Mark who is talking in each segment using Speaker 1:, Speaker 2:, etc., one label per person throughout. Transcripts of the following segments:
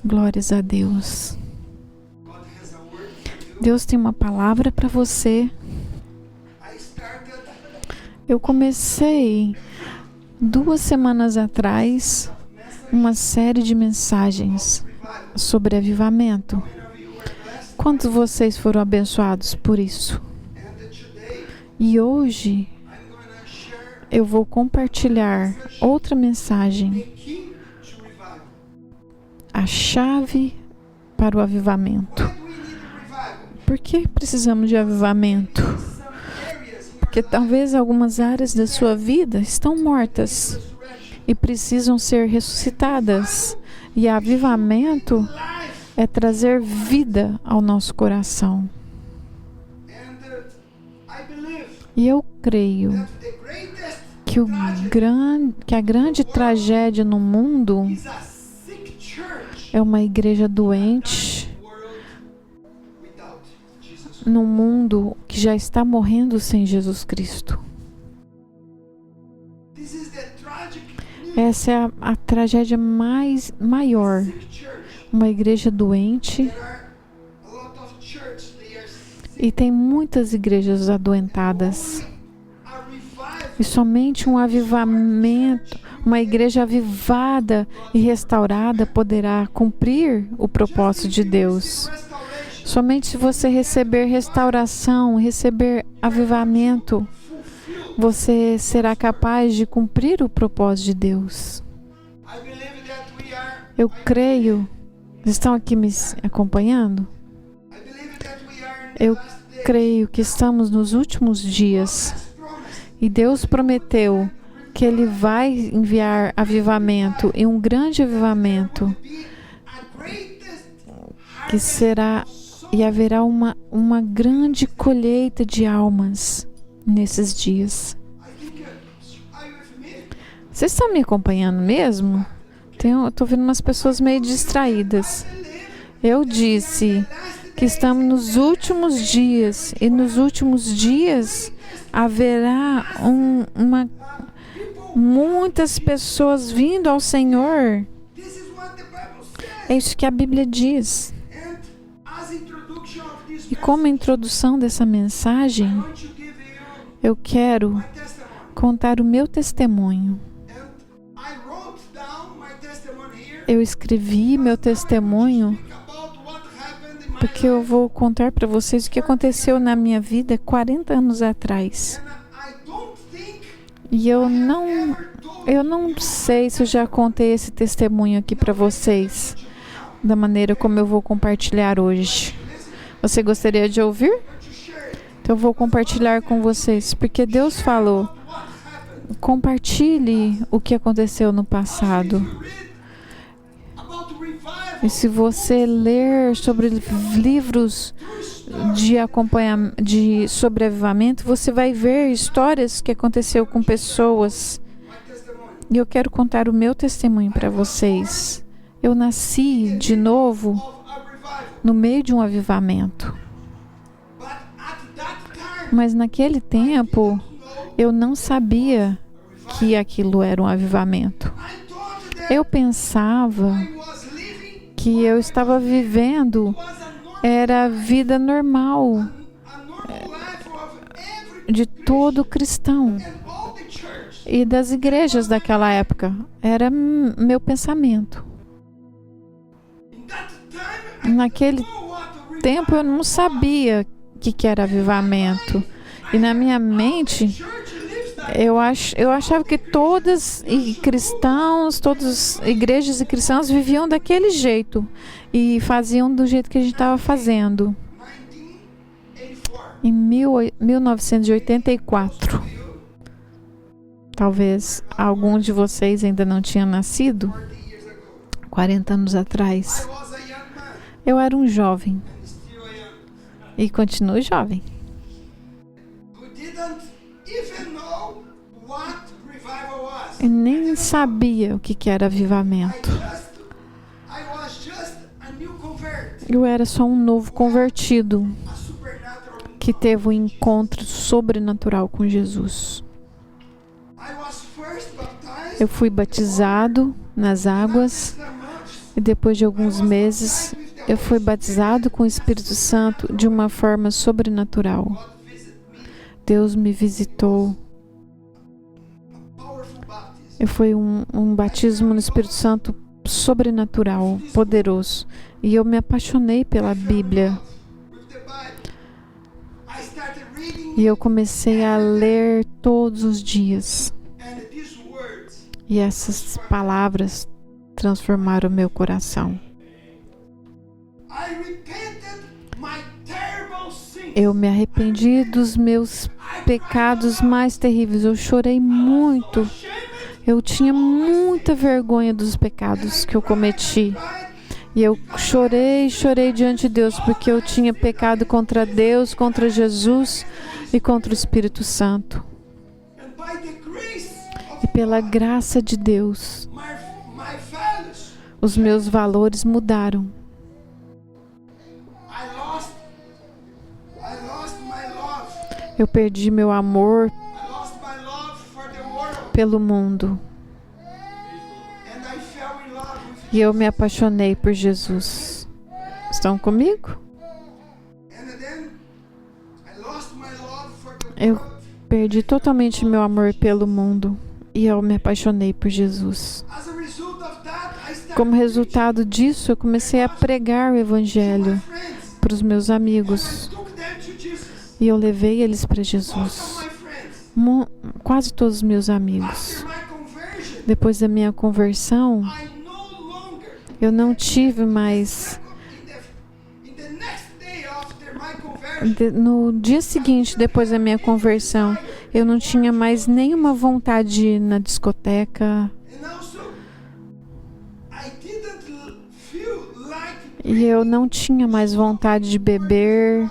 Speaker 1: Glórias a Deus. Deus tem uma palavra para você. Eu comecei 2 semanas atrás uma série de mensagens sobre avivamento. Quantos de vocês foram abençoados por isso? E hoje eu vou compartilhar outra mensagem. A chave para o avivamento. Por que precisamos de avivamento? Porque talvez algumas áreas da sua vida estão mortas e precisam ser ressuscitadas. E avivamento é trazer vida ao nosso coração. E eu creio que a grande tragédia no mundo é uma igreja doente num mundo que já está morrendo sem Jesus Cristo. Essa é a tragédia maior. Uma igreja doente. E tem muitas igrejas adoentadas. E somente um avivamento, uma igreja avivada e restaurada poderá cumprir o propósito de Deus. Somente se você receber restauração, receber avivamento, você será capaz de cumprir o propósito de Deus. Eu creio. Estão aqui me acompanhando? Eu creio que estamos nos últimos dias. E Deus prometeu que Ele vai enviar avivamento, e um grande avivamento, que será, e haverá uma grande colheita de almas nesses dias. Vocês estão me acompanhando mesmo? Estou vendo umas pessoas meio distraídas. Eu disse que estamos nos últimos dias, e nos últimos dias haverá muitas pessoas vindo ao Senhor. É isso que a Bíblia diz. E como introdução dessa mensagem, eu quero contar o meu testemunho. Eu escrevi meu testemunho porque eu vou contar para vocês o que aconteceu na minha vida 40 anos atrás. E eu não sei se eu já contei esse testemunho aqui para vocês, da maneira como eu vou compartilhar hoje. Você gostaria de ouvir? Então eu vou compartilhar com vocês, porque Deus falou: compartilhe o que aconteceu no passado. E se você ler sobre livros sobre avivamento, você vai ver histórias que aconteceu com pessoas. E eu quero contar o meu testemunho para vocês. Eu nasci de novo no meio de um avivamento. Mas naquele tempo, eu não sabia que aquilo era um avivamento. Eu pensava que eu estava vivendo era a vida normal de todo cristão e das igrejas daquela época. Era meu pensamento. Naquele tempo eu não sabia o que era avivamento. E na minha mente eu achava que todas igrejas e cristãos viviam daquele jeito e faziam do jeito que a gente estava fazendo. Em 1984, talvez algum de vocês ainda não tinha nascido, 40 anos atrás, eu era um jovem e continuo jovem. Eu nem sabia o que era avivamento. Eu era só um novo convertido que teve um encontro sobrenatural com Jesus. Eu fui batizado nas águas, E depois de alguns meses, eu fui batizado com o Espírito Santo de uma forma sobrenatural. Deus me visitou. Foi um batismo no Espírito Santo sobrenatural, poderoso. E eu me apaixonei pela Bíblia. E eu comecei a ler todos os dias. E essas palavras transformaram o meu coração. Eu me arrependi dos meus pecados mais terríveis. Eu chorei muito. Eu tinha muita vergonha dos pecados que eu cometi. E eu chorei diante de Deus, porque eu tinha pecado contra Deus, contra Jesus e contra o Espírito Santo. E pela graça de Deus, os meus valores mudaram. Eu perdi meu amor pelo mundo. E eu me apaixonei por Jesus. Estão comigo? Eu perdi totalmente meu amor pelo mundo. E eu me apaixonei por Jesus. Como resultado disso, eu comecei a pregar o Evangelho para os meus amigos. E eu levei eles para Jesus. Quase todos os meus amigos. Depois da minha conversão, eu não tive mais... No dia seguinte, depois da minha conversão, eu não tinha mais nenhuma vontade de ir na discoteca. E eu não tinha mais vontade de beber,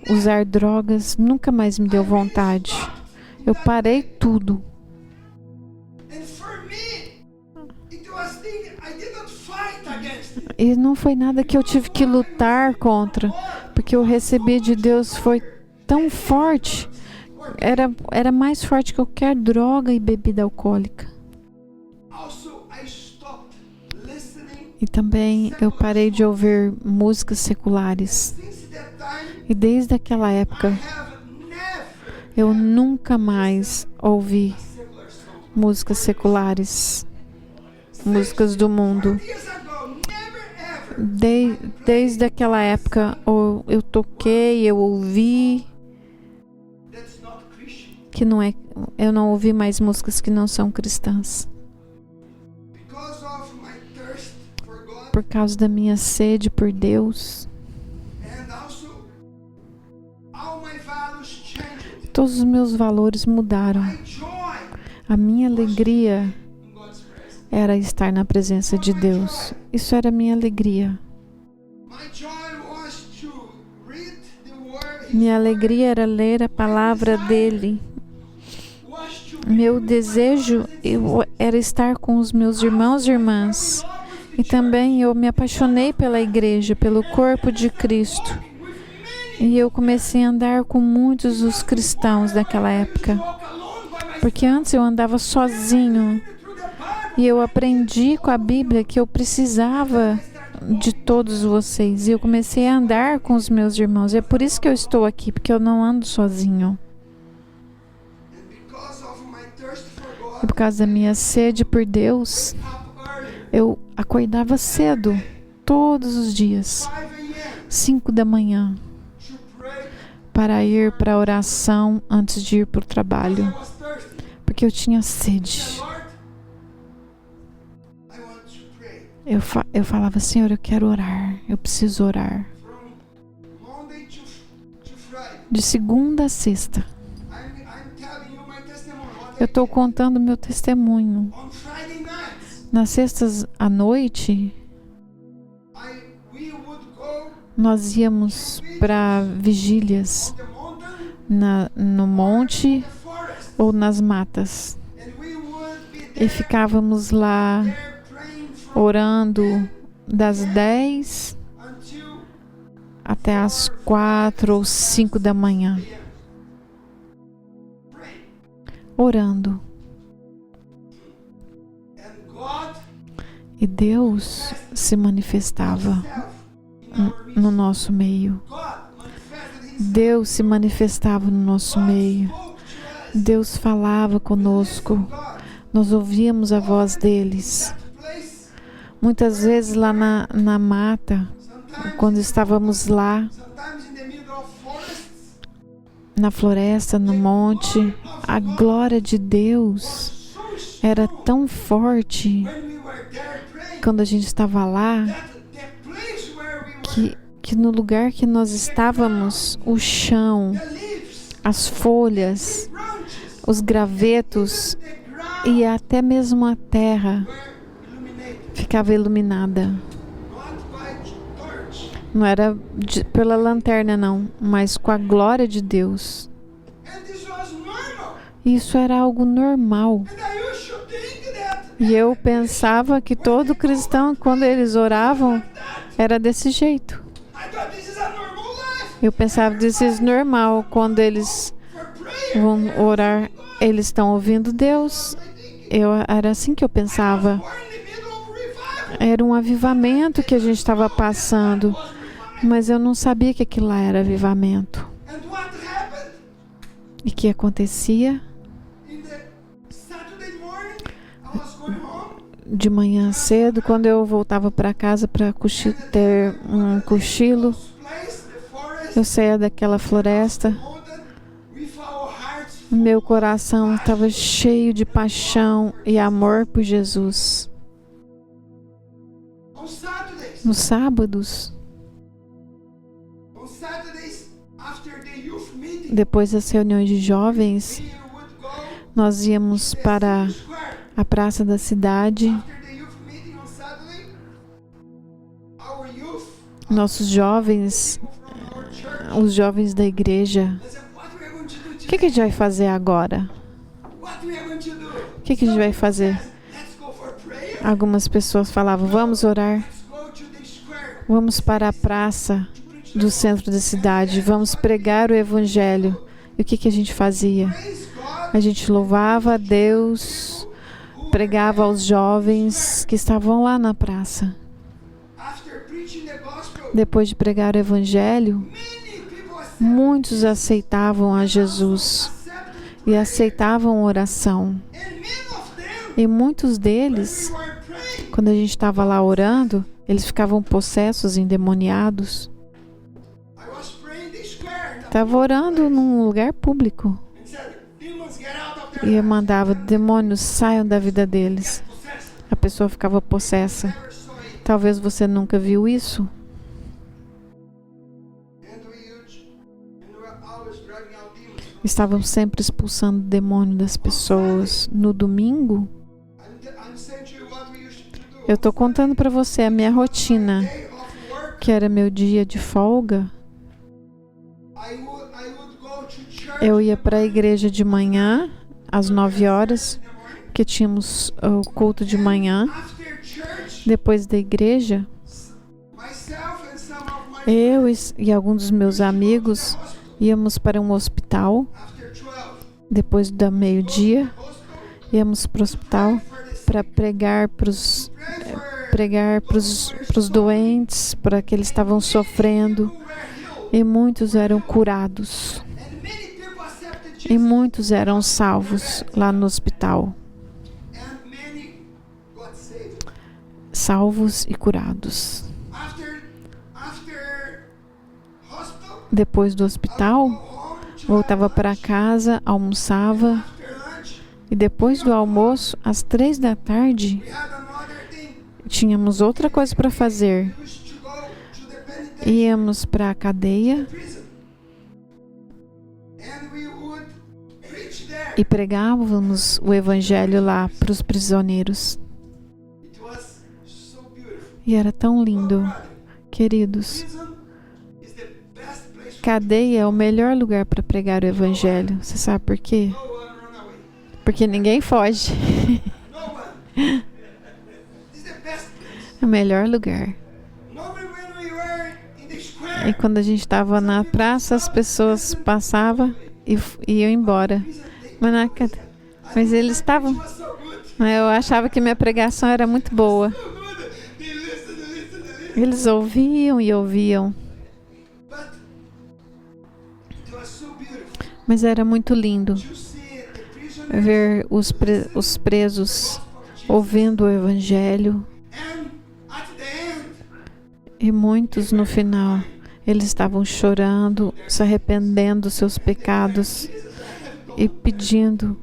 Speaker 1: usar drogas. Nunca mais me deu vontade. Eu parei tudo. E não foi nada que eu tive que lutar contra, porque eu recebi de Deus foi tão forte, era mais forte que qualquer droga e bebida alcoólica. E também eu parei de ouvir músicas seculares. E desde aquela época, eu nunca mais ouvi músicas seculares, músicas do mundo. Desde aquela época, eu toquei, eu ouvi, que não é, eu não ouvi mais músicas que não são cristãs. Por causa da minha sede por Deus, todos os meus valores mudaram. A minha alegria era estar na presença de Deus. Isso era a minha alegria. Minha alegria era ler a palavra dele. Meu desejo era estar com os meus irmãos e irmãs. E também eu me apaixonei pela igreja, pelo corpo de Cristo. E eu comecei a andar com muitos dos cristãos daquela época. Porque antes eu andava sozinho. E eu aprendi com a Bíblia que eu precisava de todos vocês. E eu comecei a andar com os meus irmãos. É por isso que eu estou aqui, porque eu não ando sozinho. E por causa da minha sede por Deus, eu acordava cedo, todos os dias, 5 da manhã, para ir para a oração antes de ir para o trabalho. Porque eu tinha sede. Eu falava, Senhor, eu quero orar, eu preciso orar. De segunda a sexta. Eu estou contando meu testemunho. Nas sextas à noite, nós íamos para vigílias no monte ou nas matas. E ficávamos lá orando das 10 até as 4 ou 5 da manhã. Orando. E Deus se manifestava no nosso meio. Deus se manifestava no nosso meio. Deus falava conosco. Nós ouvíamos a voz deles. Muitas vezes lá na mata, quando estávamos lá, na floresta, no monte, a glória de Deus era tão forte quando a gente estava lá, que no lugar que nós estávamos, o chão, as folhas, os gravetos e até mesmo a terra ficava iluminada. Não era pela lanterna, não, mas com a glória de Deus. Isso era algo normal. E eu pensava que todo cristão, quando eles oravam, era desse jeito. Eu pensava, this is normal. Quando eles vão orar, eles estão ouvindo Deus. Era assim que eu pensava. Era um avivamento que a gente estava passando. Mas eu não sabia que aquilo lá era avivamento. E o que acontecia? De manhã cedo, quando eu voltava para casa para ter um cochilo, eu saía daquela floresta. Meu coração estava cheio de paixão e amor por Jesus. Nos sábados, depois das reuniões de jovens, nós íamos para a praça da cidade. Nossos jovens, os jovens da igreja, o que a gente vai fazer agora? O que a gente vai fazer? Algumas pessoas falavam, vamos orar, vamos para a praça do centro da cidade, vamos pregar o evangelho. E o que a gente fazia? A gente louvava a Deus, pregava aos jovens que estavam lá na praça. Depois de pregar o evangelho, muitos aceitavam a Jesus e aceitavam oração. E muitos deles, quando a gente estava lá orando, eles ficavam possessos, endemoniados. Estava orando num lugar público. E eu mandava, demônios, saiam da vida deles. A pessoa ficava possessa. Talvez você nunca viu isso. Estávamos sempre expulsando o demônio das pessoas. No domingo, eu estou contando para você a minha rotina, que era meu dia de folga. Eu ia para a igreja de manhã, às 9 horas, que tínhamos o culto de manhã. Depois da igreja, eu e alguns dos meus amigos íamos para um hospital. Depois do meio-dia, íamos para o hospital para pregar para os doentes, para que eles estavam sofrendo. E muitos eram curados. E muitos eram salvos lá no hospital. Salvos e curados. Depois do hospital, voltava para casa, almoçava. E depois do almoço, às 3 da tarde, tínhamos outra coisa para fazer. Íamos para a cadeia e pregávamos o evangelho lá para os prisioneiros. E era tão lindo. Queridos, cadeia é o melhor lugar para pregar o evangelho. Você sabe por quê? Porque ninguém foge. É o melhor lugar. E quando a gente estava na praça, as pessoas passavam e iam embora. Mas eles estavam... Eu achava que minha pregação era muito boa. Eles ouviam e ouviam. Mas era muito lindo ver os presos ouvindo o Evangelho. E muitos no final, eles estavam chorando, se arrependendo dos seus pecados e pedindo,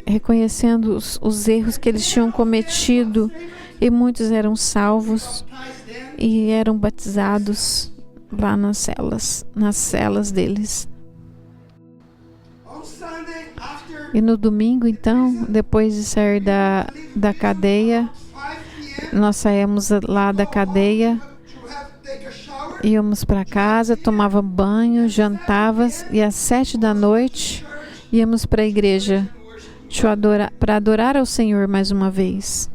Speaker 1: reconhecendo os erros que eles tinham cometido. E muitos eram salvos e eram batizados lá nas celas deles. E no domingo, então, depois de sair da cadeia, nós saímos lá da cadeia, íamos para casa, tomava banho, jantava, e às 7 da noite íamos para a igreja para adorar ao Senhor mais uma vez.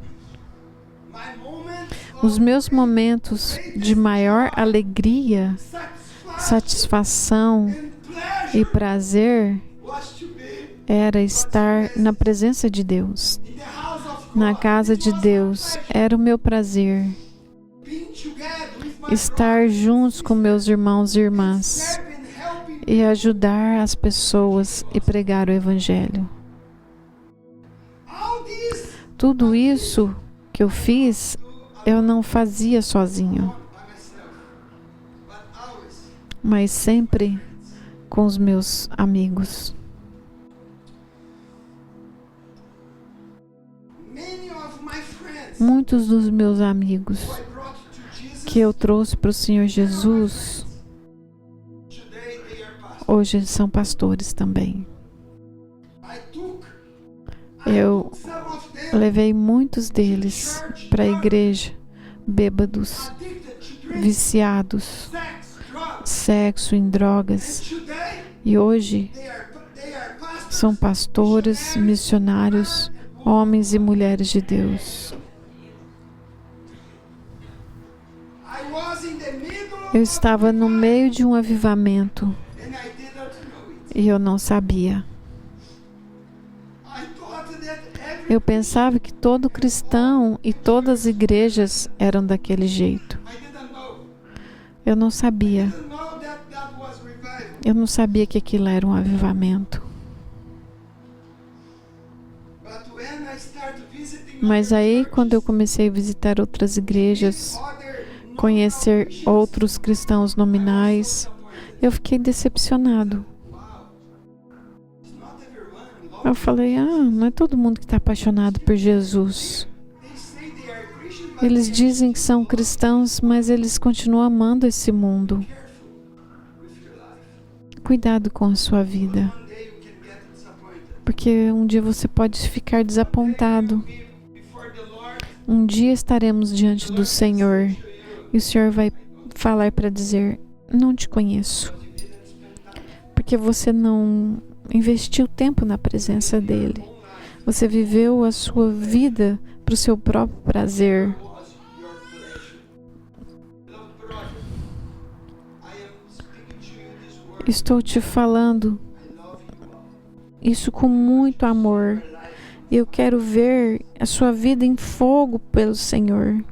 Speaker 1: Os meus momentos de maior alegria, satisfação e prazer era estar na presença de Deus, na casa de Deus. Era o meu prazer estar juntos com meus irmãos e irmãs e ajudar as pessoas e pregar o Evangelho. Tudo isso que eu fiz, eu não fazia sozinho, mas sempre com os meus amigos. Muitos dos meus amigos que eu trouxe para o Senhor Jesus, hoje eles são pastores também. Eu levei muitos deles para a igreja, bêbados, viciados, sexo, em drogas. E hoje são pastores, missionários, homens e mulheres de Deus. Eu estava no meio de um avivamento e eu não sabia. Eu pensava que todo cristão e todas as igrejas eram daquele jeito. Eu não sabia. Eu não sabia que aquilo era um avivamento. Mas aí, quando eu comecei a visitar outras igrejas, conhecer outros cristãos nominais, eu fiquei decepcionado. Eu falei, não é todo mundo que está apaixonado por Jesus. Eles dizem que são cristãos, mas eles continuam amando esse mundo. Cuidado com a sua vida, porque um dia você pode ficar desapontado. Um dia estaremos diante do Senhor e o Senhor vai falar para dizer, não te conheço, porque você não investiu tempo na presença dele. Você viveu a sua vida para o seu próprio prazer. Estou te falando isso com muito amor. Eu quero ver a sua vida em fogo pelo Senhor.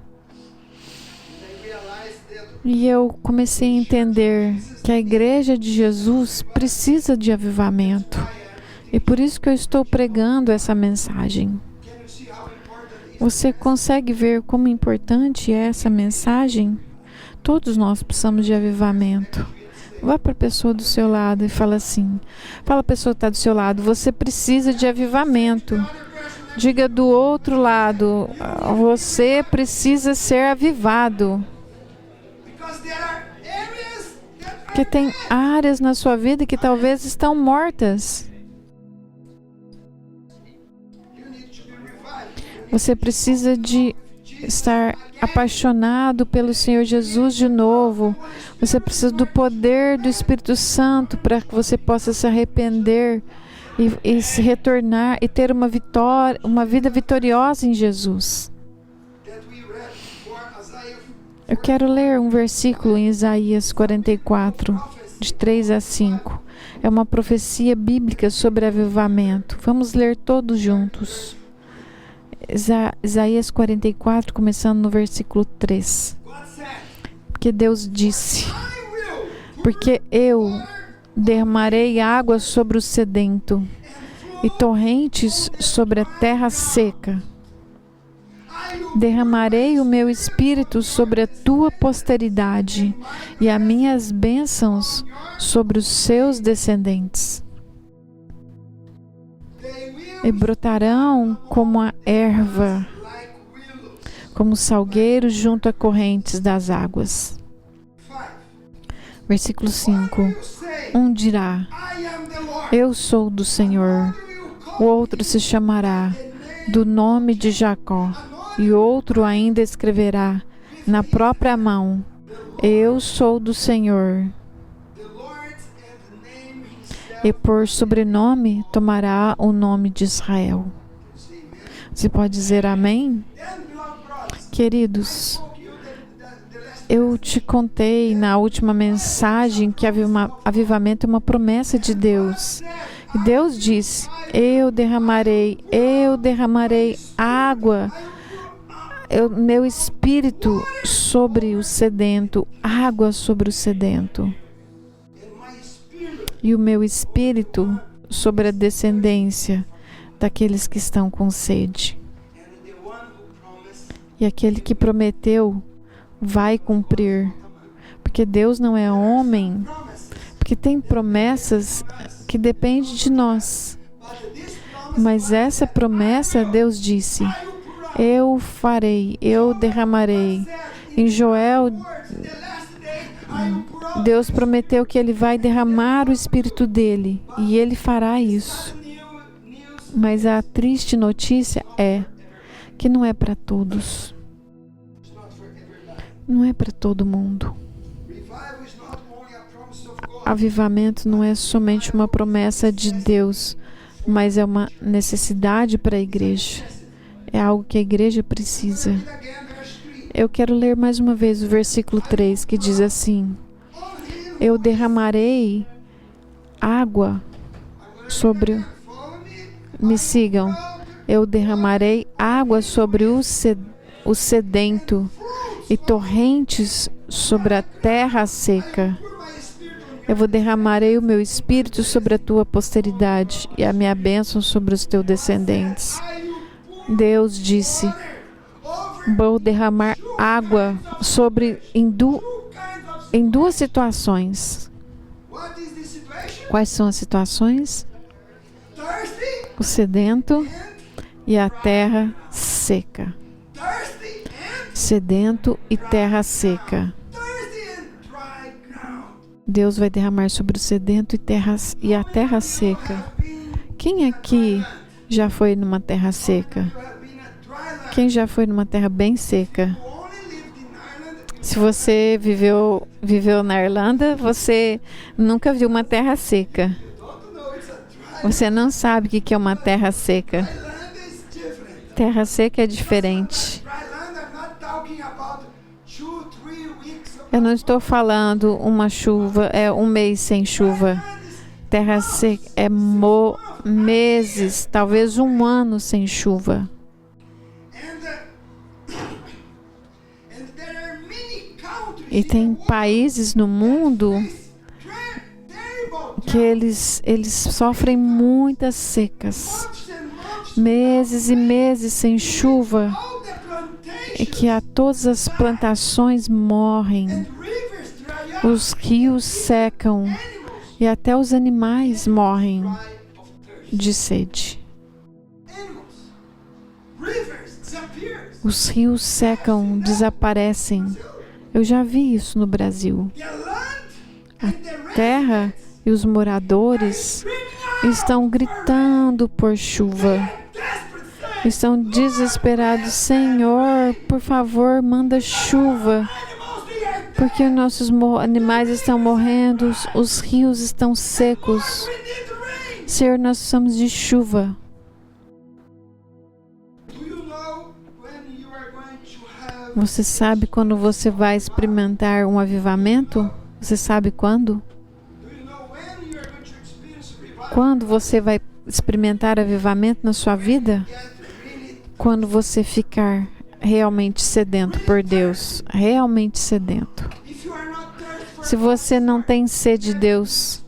Speaker 1: E eu comecei a entender que a igreja de Jesus precisa de avivamento. E por isso que eu estou pregando essa mensagem. Você consegue ver como importante é essa mensagem? Todos nós precisamos de avivamento. Vá para a pessoa do seu lado e fala assim. Fala a pessoa que está do seu lado, você precisa de avivamento. Diga do outro lado, você precisa ser avivado. Porque tem áreas na sua vida que talvez estão mortas. Você precisa de estar apaixonado pelo Senhor Jesus de novo. Você precisa do poder do Espírito Santo para que você possa se arrepender e se retornar e ter uma vida vitoriosa em Jesus. Eu quero ler um versículo em Isaías 44, de 3 a 5. É uma profecia bíblica sobre avivamento. Vamos ler todos juntos. Isaías 44, começando no versículo 3. Porque Deus disse: porque eu derramarei água sobre o sedento e torrentes sobre a terra seca. Derramarei o meu espírito sobre a tua posteridade e as minhas bênçãos sobre os seus descendentes. E brotarão como a erva, como salgueiros junto a correntes das águas. Versículo 5. Um dirá: eu sou do Senhor. O outro se chamará do nome de Jacó. E outro ainda escreverá na própria mão: eu sou do Senhor. E por sobrenome tomará o nome de Israel. Você pode dizer amém? Queridos, eu te contei na última mensagem que avivamento é uma promessa de Deus. E Deus disse: eu derramarei água, meu espírito sobre o sedento, água sobre o sedento. E o meu espírito sobre a descendência daqueles que estão com sede. E aquele que prometeu vai cumprir. Porque Deus não é homem. Porque tem promessas que dependem de nós. Mas essa promessa, Deus disse: eu farei, eu derramarei. Em Joel, Deus prometeu que Ele vai derramar o Espírito dEle. E Ele fará isso. Mas a triste notícia é que não é para todos. Não é para todo mundo. Avivamento não é somente uma promessa de Deus, mas é uma necessidade para a igreja. É algo que a igreja precisa. Eu quero ler mais uma vez o versículo 3, que diz assim: eu derramarei água sobre... Me sigam. Eu derramarei água sobre o sedento e torrentes sobre a terra seca. Eu derramarei o meu espírito sobre a tua posteridade e a minha bênção sobre os teus descendentes. Deus disse: vou derramar água em duas situações. Quais são as situações? O sedento e a terra seca. Sedento e terra seca. Deus vai derramar sobre o sedento e a terra seca. Quem aqui já foi numa terra seca? Quem já foi numa terra bem seca? Se você viveu na Irlanda, você nunca viu uma terra seca. Você não sabe o que é uma terra seca. Terra seca é diferente. Eu não estou falando uma chuva, um mês sem chuva. Terra seca é meses, talvez um ano sem chuva. E tem países no mundo que eles sofrem muitas secas. Meses e meses sem chuva. E que todas as plantações morrem. Os rios secam. E até os animais morrem de sede. Os rios secam, desaparecem. Eu já vi isso no Brasil. A terra e os moradores estão gritando por chuva. Estão desesperados. Senhor, por favor, manda chuva. Porque nossos animais estão morrendo, os rios estão secos. Senhor, nós precisamos de chuva. Você sabe quando você vai experimentar um avivamento? Você sabe quando? Quando você vai experimentar avivamento na sua vida? Quando você ficar realmente sedento por Deus. Realmente sedento. Se você não tem sede de Deus,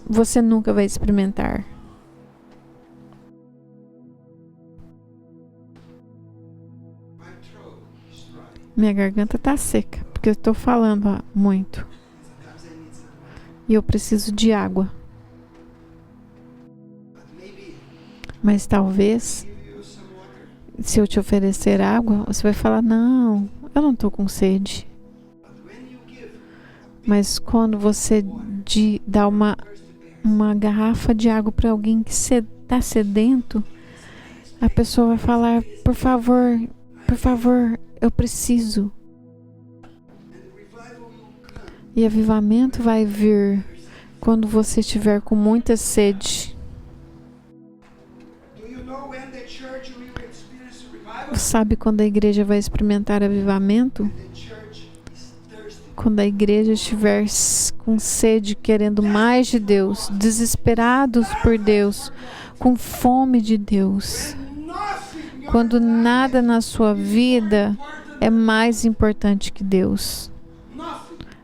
Speaker 1: você nunca vai experimentar. Minha garganta está seca, porque eu estou falando muito. E eu preciso de água. Mas talvez, se eu te oferecer água, você vai falar, não, eu não estou com sede. Mas quando você dá uma garrafa de água para alguém que está sedento, a pessoa vai falar, por favor, eu preciso. E avivamento vai vir quando você estiver com muita sede. Sabe quando a igreja vai experimentar avivamento? Quando a igreja estiver com sede, querendo mais de Deus, desesperados por Deus, com fome de Deus. Quando nada na sua vida é mais importante que Deus.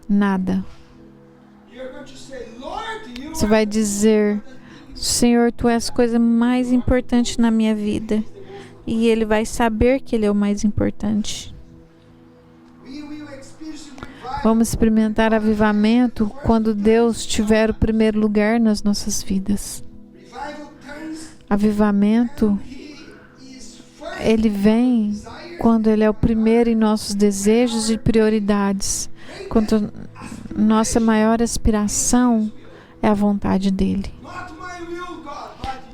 Speaker 1: Nada. Você vai dizer, Senhor, Tu és a coisa mais importante na minha vida. E Ele vai saber que Ele é o mais importante. Vamos experimentar avivamento quando Deus tiver o primeiro lugar nas nossas vidas. Avivamento, ele vem quando Ele é o primeiro em nossos desejos e prioridades. Quando nossa maior aspiração é a vontade dEle.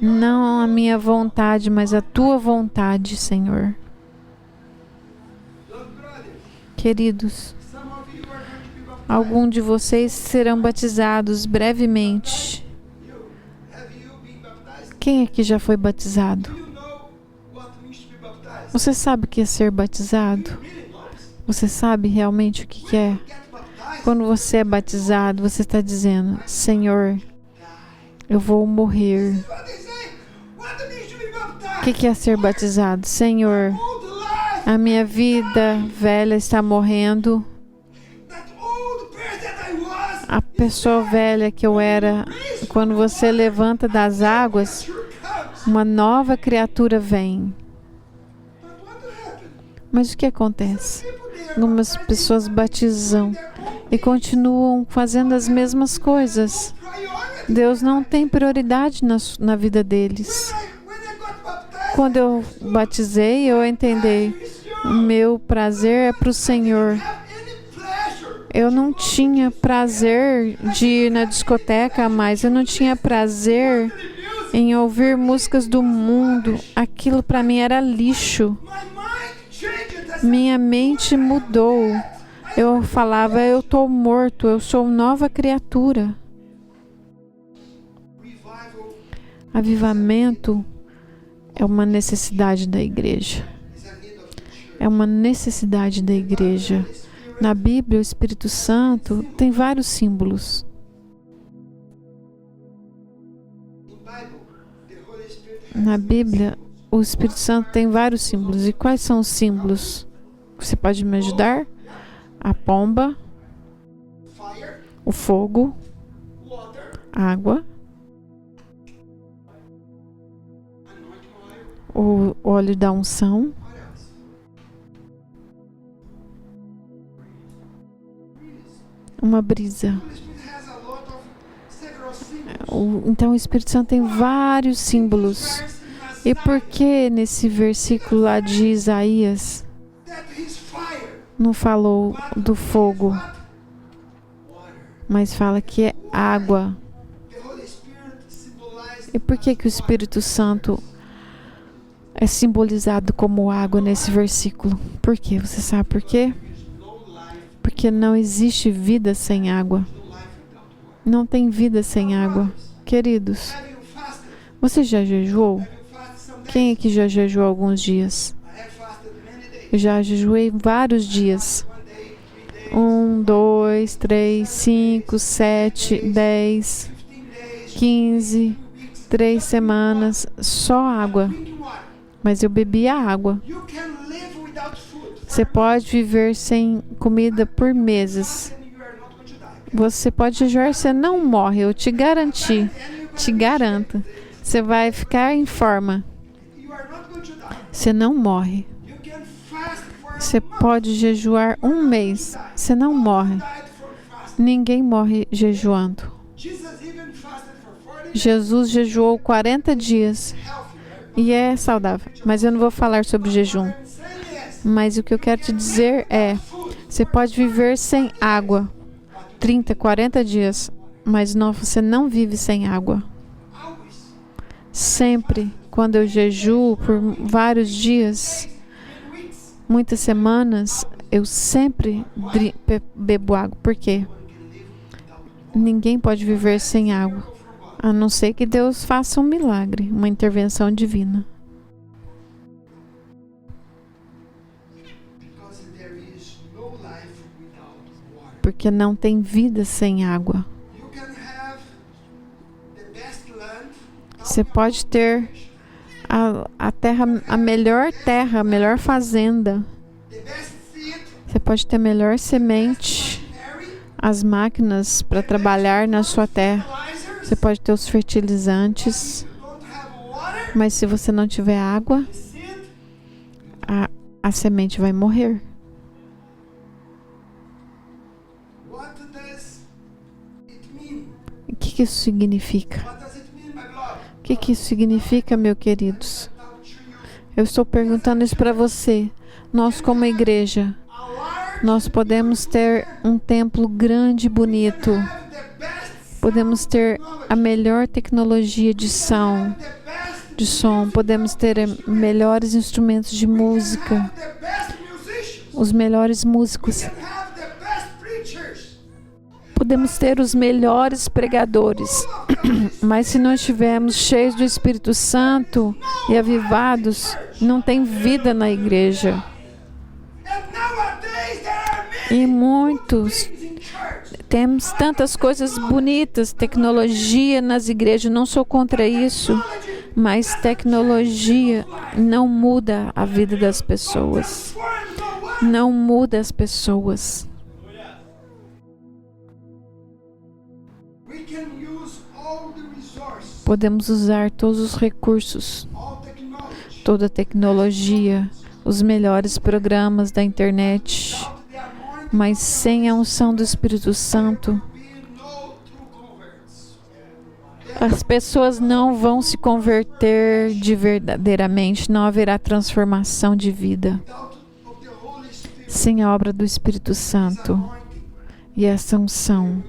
Speaker 1: Não a minha vontade, mas a Tua vontade, Senhor. Queridos, algum de vocês serão batizados brevemente. Quem aqui já foi batizado? Você sabe o que é ser batizado? Você sabe realmente o que é? Quando você é batizado, você está dizendo, Senhor, eu vou morrer. O que é ser batizado? Senhor, a minha vida velha está morrendo. A pessoa velha que eu era, quando você levanta das águas, uma nova criatura vem. Mas o que acontece? Algumas pessoas batizam e continuam fazendo as mesmas coisas. Deus não tem prioridade na vida deles. Quando eu batizei, eu entendi. O meu prazer é para o Senhor. Eu não tinha prazer de ir na discoteca mais. Eu não tinha prazer em ouvir músicas do mundo. Aquilo para mim era lixo. Minha mente mudou. Eu falava, eu estou morto, eu sou nova criatura. Avivamento é uma necessidade da igreja. É uma necessidade da igreja. Na Bíblia, o Espírito Santo tem vários símbolos. Na Bíblia, o Espírito Santo tem vários símbolos. E quais são os símbolos? Você pode me ajudar? A pomba, o fogo, água, o óleo da unção, uma brisa. Então o Espírito Santo tem vários símbolos. E por que nesse versículo lá de Isaías não falou do fogo, mas fala que é água? E por que o Espírito Santo é simbolizado como água nesse versículo? Por quê? Você sabe por quê? Porque não existe vida sem água. Não tem vida sem água. Queridos, você já jejuou? Quem aqui já jejuou alguns dias? Eu já jejuei vários dias. 1, 2, 3, 5, 7, 10, 15, 3 semanas, só água. Mas eu bebia água. Você pode viver sem comida por meses. Você pode jejuar, você não morre. Eu te garanti. Te garanto. Você vai ficar em forma. Você não morre. Você pode jejuar um mês. Você não morre. Ninguém morre jejuando. Jesus jejuou 40 dias. E é saudável. Mas eu não vou falar sobre jejum. Mas o que eu quero te dizer é: você pode viver sem água 30, 40 dias. Mas não, você não vive sem água. Sempre, quando eu jejuo por vários dias, muitas semanas, eu sempre bebo água. Por quê? Ninguém pode viver sem água, a não ser que Deus faça um milagre, uma intervenção divina. Porque não tem vida sem água. Você pode ter a terra, a melhor fazenda. Você pode ter a melhor semente, as máquinas para trabalhar na sua terra. Você pode ter os fertilizantes. Mas se você não tiver água, a semente vai morrer. O que isso significa? O que isso significa, meus queridos? Eu estou perguntando isso para você. Nós, como igreja, nós podemos ter um templo grande e bonito. Podemos ter a melhor tecnologia de som. Podemos ter melhores instrumentos de música. Os melhores músicos. Podemos ter os melhores pregadores, mas se não estivermos cheios do Espírito Santo e avivados, não tem vida na igreja. E temos tantas coisas bonitas, tecnologia nas igrejas, não sou contra isso, mas tecnologia não muda a vida das pessoas. Não muda as pessoas. Podemos usar todos os recursos, toda a tecnologia, os melhores programas da internet, mas sem a unção do Espírito Santo, as pessoas não vão se converter de verdadeiramente, não haverá transformação de vida sem a obra do Espírito Santo e essa unção.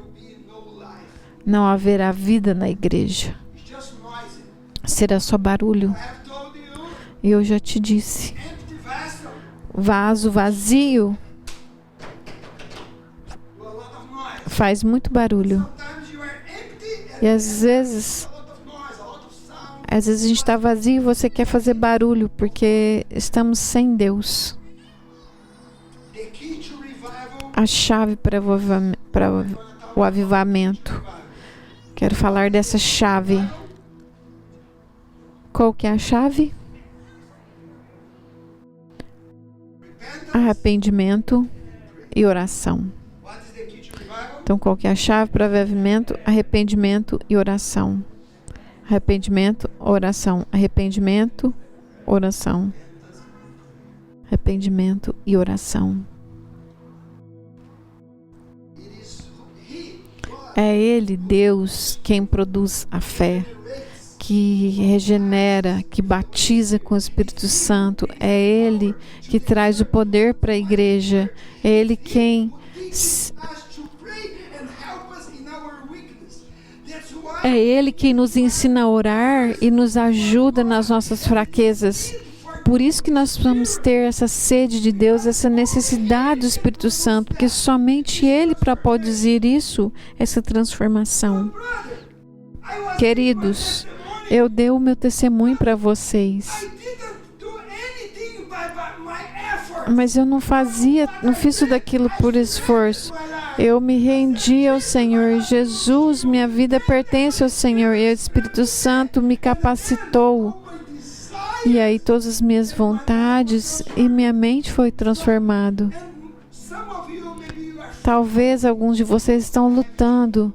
Speaker 1: Não haverá vida na igreja. Será só barulho. E eu já te disse. Vaso vazio faz muito barulho. E às vezes a gente está vazio e você quer fazer barulho porque estamos sem Deus. A chave para o avivamento. Quero falar dessa chave. Qual que é a chave? Arrependimento e oração. Então, qual que é a chave para o avivamento? Arrependimento e oração. Arrependimento, oração. Arrependimento, oração. Arrependimento e oração. É Ele, Deus, quem produz a fé, que regenera, que batiza com o Espírito Santo. É Ele que traz o poder para a igreja. É Ele quem... É Ele quem nos ensina a orar e nos ajuda nas nossas fraquezas. Por isso que nós precisamos ter essa sede de Deus, essa necessidade do Espírito Santo, porque somente Ele para produzir isso, essa transformação. Queridos, eu dei o meu testemunho para vocês. Mas eu não fiz tudo aquilo por esforço. Eu me rendi ao Senhor Jesus, minha vida pertence ao Senhor e o Espírito Santo me capacitou. E aí todas as minhas vontades e minha mente foi transformado. Talvez alguns de vocês estão lutando.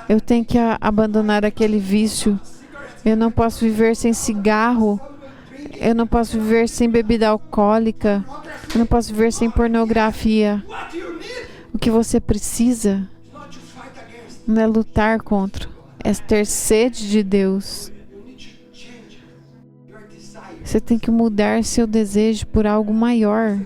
Speaker 1: Eu tenho que abandonar aquele vício. Eu não posso viver sem cigarro. Eu não posso viver sem bebida alcoólica. Eu não posso viver sem pornografia. O que você precisa não é lutar contra, é ter sede de Deus. Você tem que mudar seu desejo por algo maior.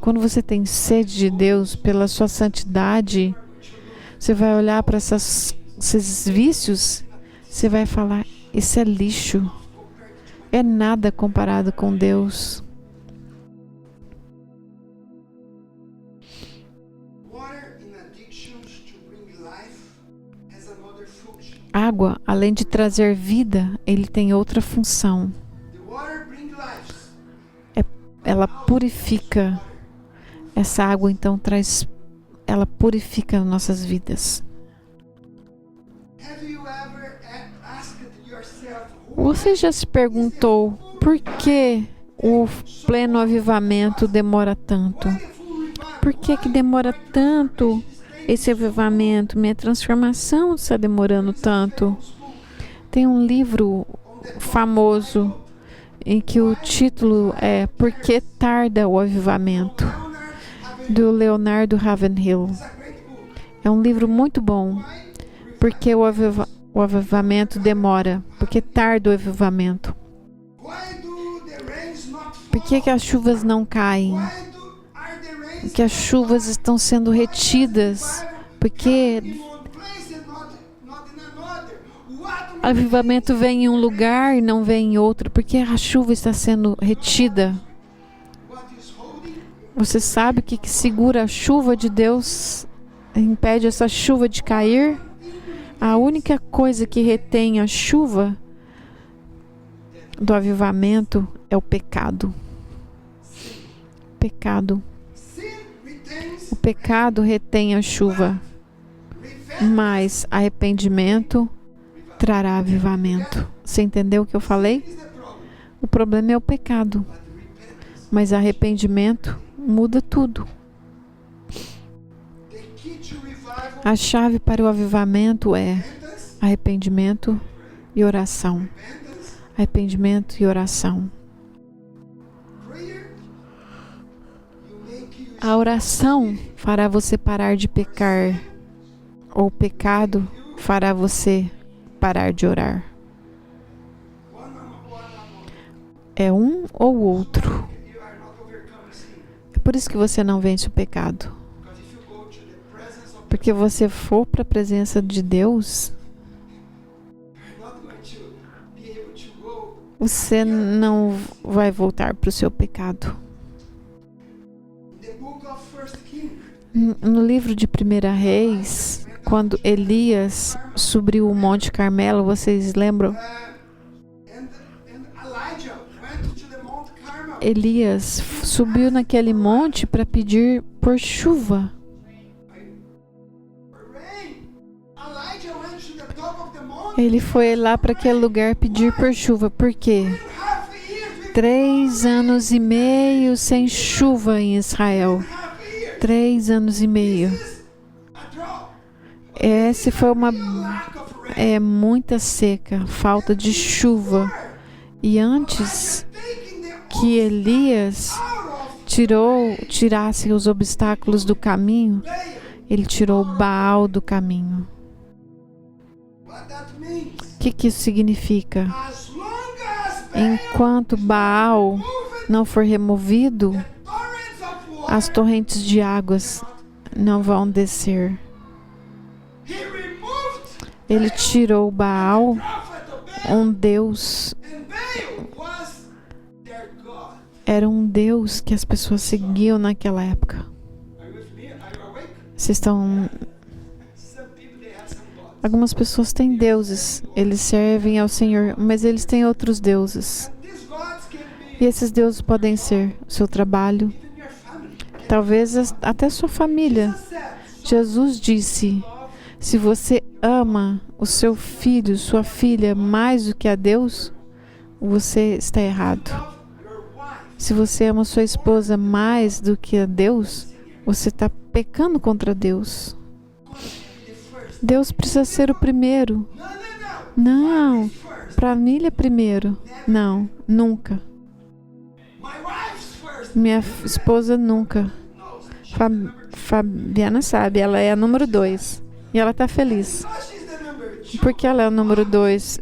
Speaker 1: Quando você tem sede de Deus pela sua santidade, você vai olhar para esses vícios, você vai falar, isso é lixo, é nada comparado com Deus. Água, além de trazer vida, ele tem outra função. Ela purifica. Essa água então ela purifica nossas vidas. Você já se perguntou por que o pleno avivamento demora tanto? Por que demora tanto esse avivamento? Minha transformação está demorando tanto. Tem um livro famoso em que o título é Por que tarda o avivamento? Do Leonardo Ravenhill. É um livro muito bom. Porque o avivamento demora? Porque tarda o avivamento? Por que as chuvas não caem? Porque as chuvas estão sendo retidas? Porque o avivamento vem em um lugar e não vem em outro? Porque a chuva está sendo retida? Você sabe o que segura a chuva de Deus? Impede essa chuva de cair? A única coisa que retém a chuva do avivamento é o pecado. Pecado. O pecado retém a chuva, mas arrependimento trará avivamento. Você entendeu o que eu falei? O problema é o pecado, mas arrependimento muda tudo. A chave para o avivamento é arrependimento e oração. Arrependimento e oração. A oração fará você parar de pecar, ou o pecado fará você parar de orar. É um ou outro. É por isso que você não vence o pecado. Porque você for para a presença de Deus, você não vai voltar para o seu pecado. No livro de 1 Reis, quando Elias subiu o Monte Carmelo, vocês lembram? Elias subiu naquele monte para pedir por chuva. Ele foi lá para aquele lugar pedir por chuva. Por quê? 3 anos e meio sem chuva em Israel. 3 anos e meio. Essa foi muita seca, falta de chuva. E antes que Elias tirasse os obstáculos do caminho, ele tirou Baal do caminho. O que isso significa? Enquanto Baal não for removido, as torrentes de águas não vão descer. Ele tirou Baal, um deus. Era um deus que as pessoas seguiam naquela época. Vocês estão... Algumas pessoas têm deuses, eles servem ao Senhor, mas eles têm outros deuses. E esses deuses podem ser o seu trabalho, talvez até sua família. Jesus disse: se você ama o seu filho, sua filha mais do que a Deus, você está errado. Se você ama sua esposa mais do que a Deus, você está pecando contra Deus. Deus precisa ser o primeiro. Não, família primeiro. Não, nunca. Minha esposa nunca. Fabiana sabe, ela é a número 2. E ela está feliz. Porque ela é o número 2.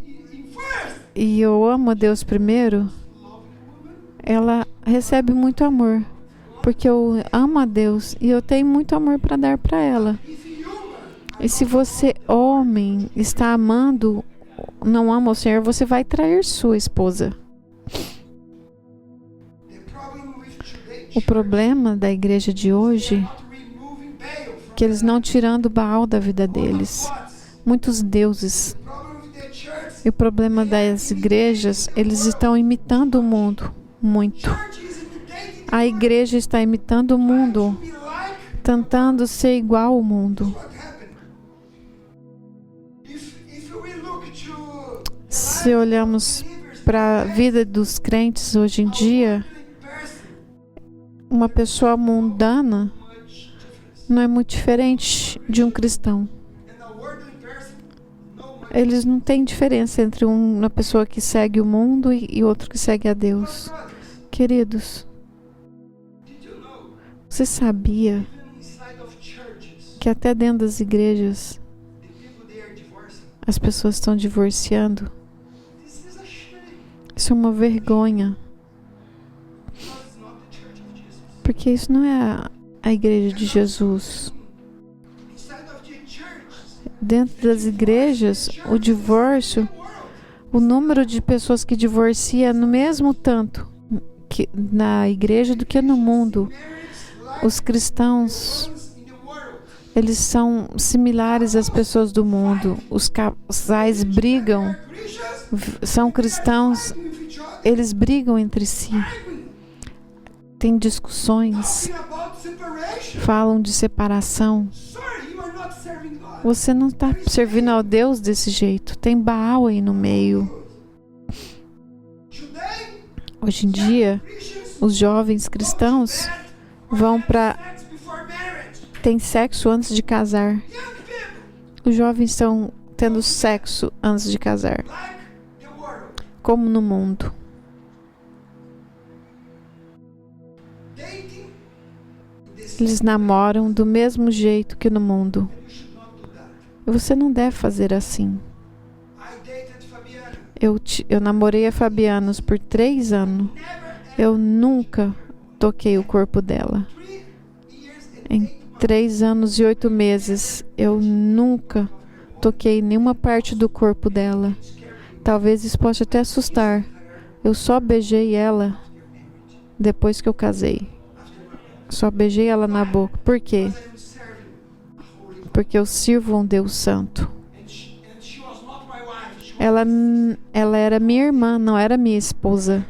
Speaker 1: E eu amo a Deus primeiro. Ela recebe muito amor. Porque eu amo a Deus e eu tenho muito amor para dar para ela. E se você, homem, está amando, não ama o Senhor, você vai trair sua esposa. O problema da igreja de hoje é que eles não tirando Baal da vida deles. Muitos deuses. E o problema das igrejas, eles estão imitando o mundo muito. A igreja está imitando o mundo, tentando ser igual ao mundo. Se olhamos para a vida dos crentes hoje em dia, uma pessoa mundana não é muito diferente de um cristão. Eles não têm diferença entre uma pessoa que segue o mundo e outro que segue a Deus. Queridos, você sabia que até dentro das igrejas as pessoas estão divorciando? Isso é uma vergonha. Porque isso não é a igreja de Jesus. Dentro das igrejas, o divórcio, o número de pessoas que divorciam é no mesmo tanto que na igreja do que no mundo. Os cristãos, eles são similares às pessoas do mundo. Os casais brigam, são cristãos, eles brigam entre si. Tem discussões, falam de separação. Você não está servindo ao Deus desse jeito. Tem Baal aí no meio. Hoje em dia, os jovens cristãos vão tem sexo antes de casar. Os jovens estão tendo sexo antes de casar. Como no mundo. Eles namoram do mesmo jeito que no mundo. Você não deve fazer assim. Eu namorei a Fabiana por 3 anos. Eu nunca toquei o corpo dela. Em 3 anos e 8 meses, eu nunca toquei nenhuma parte do corpo dela. Talvez isso possa até assustar. Eu só beijei ela depois que eu casei. Só beijei ela na boca. Por quê? Porque eu sirvo um Deus santo. Ela era minha irmã, não era minha esposa.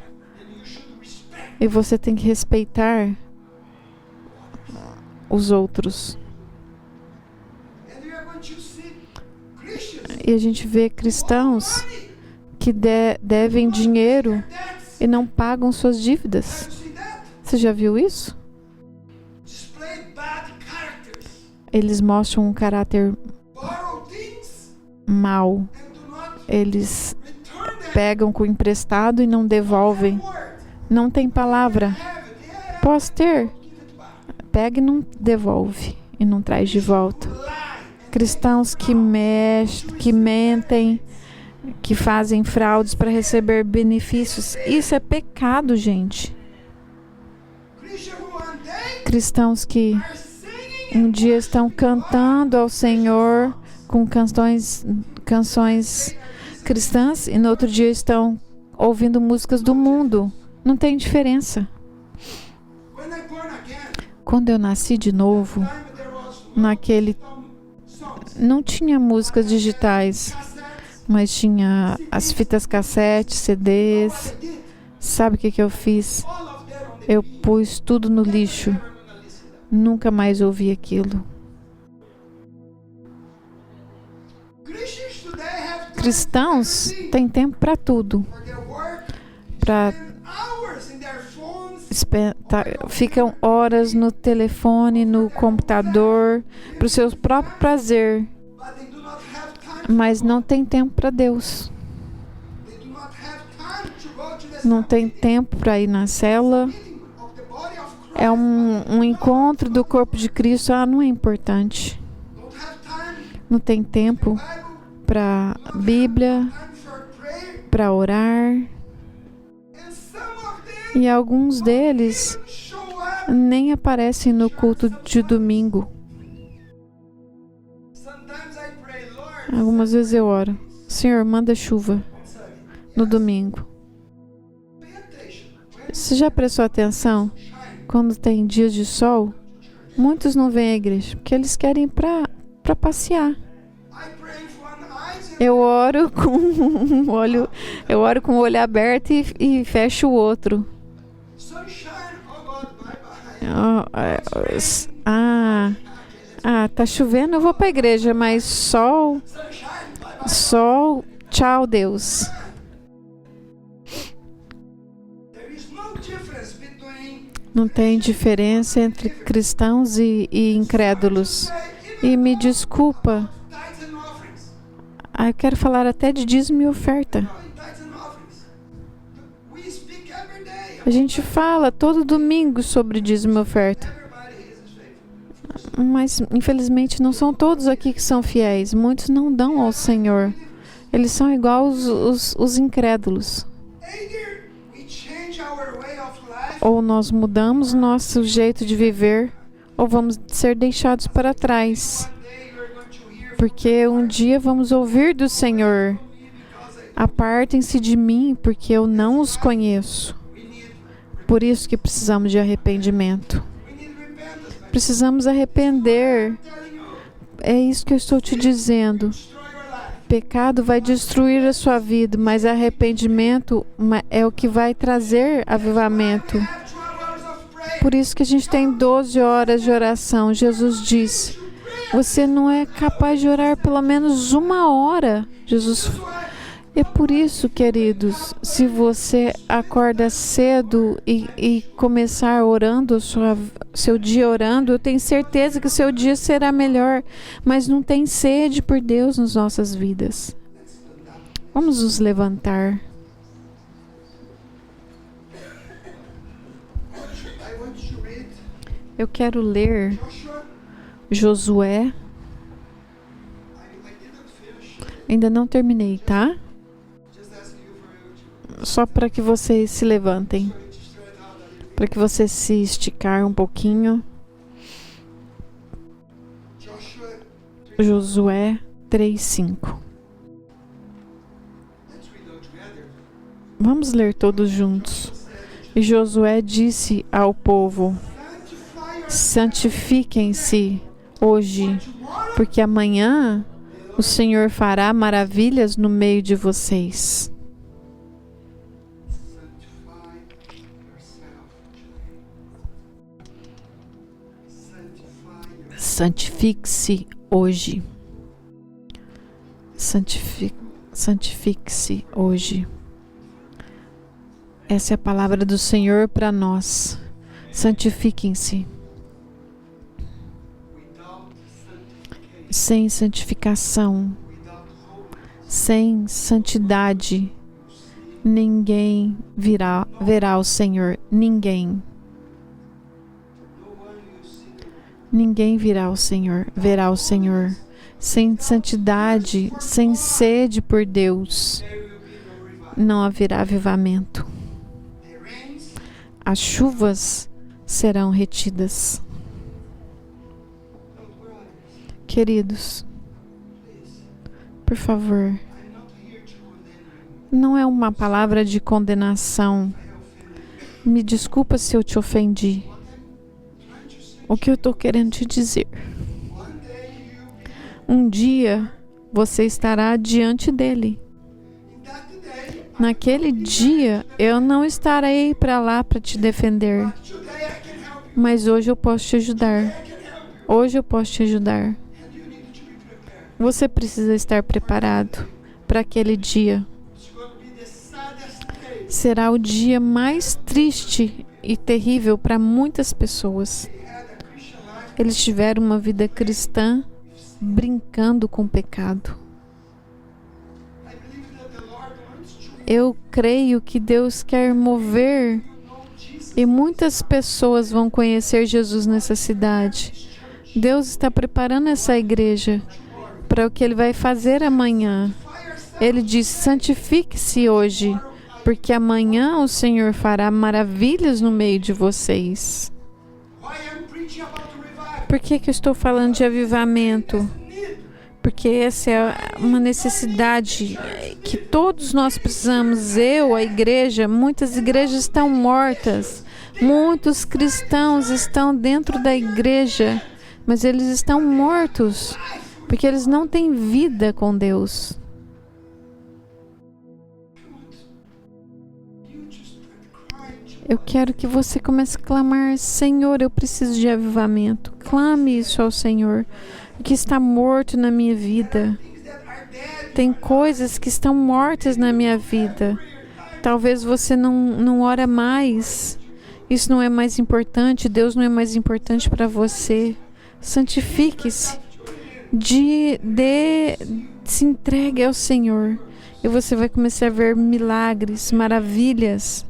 Speaker 1: E você tem que respeitar os outros. E a gente vê cristãos que devem dinheiro e não pagam suas dívidas. Você já viu isso? Eles mostram um caráter mau. Eles pegam com emprestado e não devolvem. Não tem palavra. Posso ter. Pega e não devolve. E não traz de volta. Cristãos que mentem, que fazem fraudes para receber benefícios. Isso é pecado, gente. Cristãos que um dia estão cantando ao Senhor com canções cristãs e no outro dia estão ouvindo músicas do mundo. Não tem diferença. Quando eu nasci de novo, não tinha músicas digitais, mas tinha as fitas cassete, CDs. Sabe o que eu fiz? Eu pus tudo no lixo. Nunca mais ouvi aquilo. Cristãos têm tempo para tudo. ficam horas no telefone, no computador, para o seu próprio prazer, mas não tem tempo para Deus. Não tem tempo para ir na célula. É um encontro do corpo de Cristo. Não é importante. Não tem tempo para Bíblia, para orar. E alguns deles nem aparecem no culto de domingo. Algumas vezes eu oro: Senhor, manda chuva no domingo. Você já prestou atenção? Quando tem dias de sol, muitos não vêm à igreja, porque eles querem ir para passear. Eu oro com o olho aberto e fecho o outro. Tá chovendo, eu vou para a igreja, mas sol, tchau, Deus. Não tem diferença entre cristãos e incrédulos. E me desculpa, eu quero falar até de dízimo e oferta. A gente fala todo domingo sobre dízimo e oferta. Mas, infelizmente, não são todos aqui que são fiéis. Muitos não dão ao Senhor. Eles são igual os incrédulos. Ou nós mudamos nosso jeito de viver, ou vamos ser deixados para trás. Porque um dia vamos ouvir do Senhor: apartem-se de mim, porque eu não os conheço. Por isso que precisamos de arrependimento. Precisamos arrepender. É isso que eu estou te dizendo. Pecado vai destruir a sua vida, mas arrependimento é o que vai trazer avivamento. Por isso que a gente tem 12 horas de oração. Jesus disse: você não é capaz de orar pelo menos 1 hora. É por isso, queridos, se você acorda cedo e começar orando, seu dia orando, eu tenho certeza que seu dia será melhor, mas não tem sede por Deus nas nossas vidas. Vamos nos levantar. Eu quero ler Josué. Ainda não terminei, tá? Só para que vocês se levantem, para que você se esticar um pouquinho. Josué 3:5. Vamos ler todos juntos. E Josué disse ao povo: santifiquem-se hoje, porque amanhã o Senhor fará maravilhas no meio de vocês. Santifique-se hoje. Santifique-se hoje. Essa é a palavra do Senhor para nós. Santifiquem-se. Sem santificação, sem santidade, ninguém verá o Senhor. Ninguém verá o Senhor. Sem santidade, sem sede por Deus, não haverá avivamento. As chuvas serão retidas. Queridos, por favor, não é uma palavra de condenação. Me desculpa se eu te ofendi. O que eu estou querendo te dizer: um dia você estará diante dele. Naquele dia eu não estarei para lá para te defender, mas hoje eu posso te ajudar. Hoje eu posso te ajudar. Você precisa estar preparado para aquele dia. será o dia mais triste e terrível para muitas pessoas. Eles tiveram uma vida cristã brincando com o pecado. Eu creio que Deus quer mover e muitas pessoas vão conhecer Jesus nessa cidade. Deus está preparando essa igreja para o que Ele vai fazer amanhã. Ele diz: santifique-se hoje, porque amanhã o Senhor fará maravilhas no meio de vocês. Por que eu estou falando de avivamento? Porque essa é uma necessidade que todos nós precisamos. Eu, a igreja, muitas igrejas estão mortas. Muitos cristãos estão dentro da igreja, mas eles estão mortos, porque eles não têm vida com Deus. Eu quero que você comece a clamar: Senhor, eu preciso de avivamento. Clame isso ao Senhor. O que está morto na minha vida. Tem coisas que estão mortas na minha vida. Talvez você não ora mais. Isso não é mais importante. Deus não é mais importante para você. Santifique-se. Se entregue ao Senhor. E você vai começar a ver milagres, maravilhas.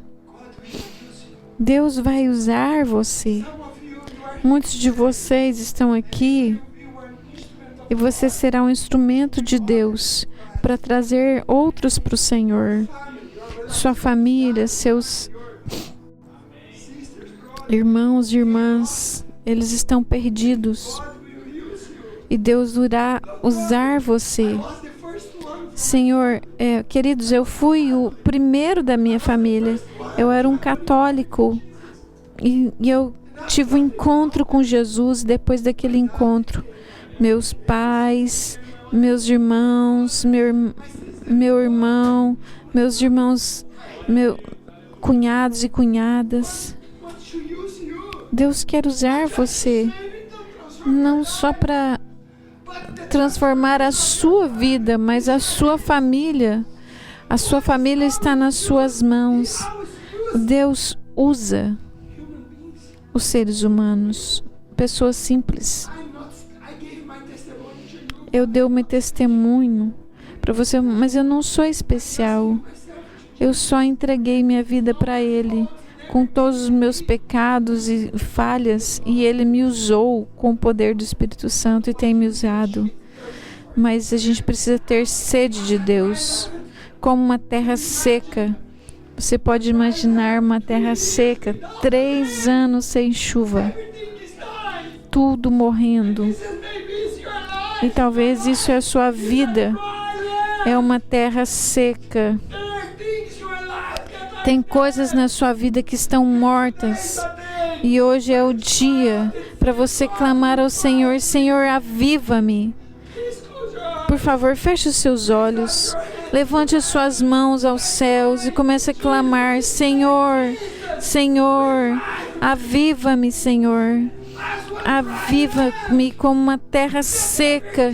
Speaker 1: Deus vai usar você. Muitos de vocês estão aqui e você será um instrumento de Deus para trazer outros para o Senhor. Sua família, seus irmãos e irmãs, eles estão perdidos. E Deus irá usar você. Senhor, queridos, eu fui o primeiro da minha família. Eu era um católico e eu tive um encontro com Jesus. Depois daquele encontro, meus pais, meus irmãos, meu irmão, meus irmãos, cunhados e cunhadas. Deus quer usar você, não só para transformar a sua vida, mas a sua família. A sua família está nas suas mãos. Deus usa os seres humanos, pessoas simples. Eu dei o meu testemunho para você, mas eu não sou especial. Eu só entreguei minha vida para Ele, com todos os meus pecados e falhas, e Ele me usou com o poder do Espírito Santo e tem me usado. Mas a gente precisa ter sede de Deus, como uma terra seca. Você pode imaginar uma terra seca, 3 anos sem chuva, tudo morrendo. E talvez isso é a sua vida. É uma terra seca. Tem coisas na sua vida que estão mortas. E hoje é o dia para você clamar ao Senhor: Senhor, aviva-me. Por favor, feche os seus olhos. Levante as suas mãos aos céus e comece a clamar: Senhor, Senhor, aviva-me, Senhor. Aviva-me como uma terra seca,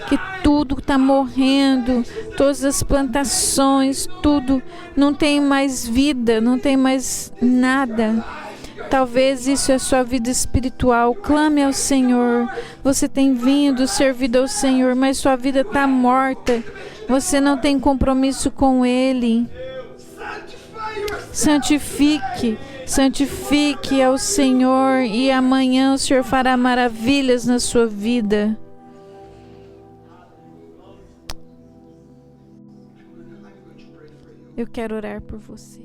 Speaker 1: que tudo está morrendo, todas as plantações, tudo não tem mais vida, não tem mais nada. Talvez isso é a sua vida espiritual. Clame ao Senhor. Você tem vindo, servido ao Senhor, mas sua vida está morta. Você não tem compromisso com Ele. Santifique. Santifique ao Senhor e amanhã o Senhor fará maravilhas na sua vida. Eu quero orar por você.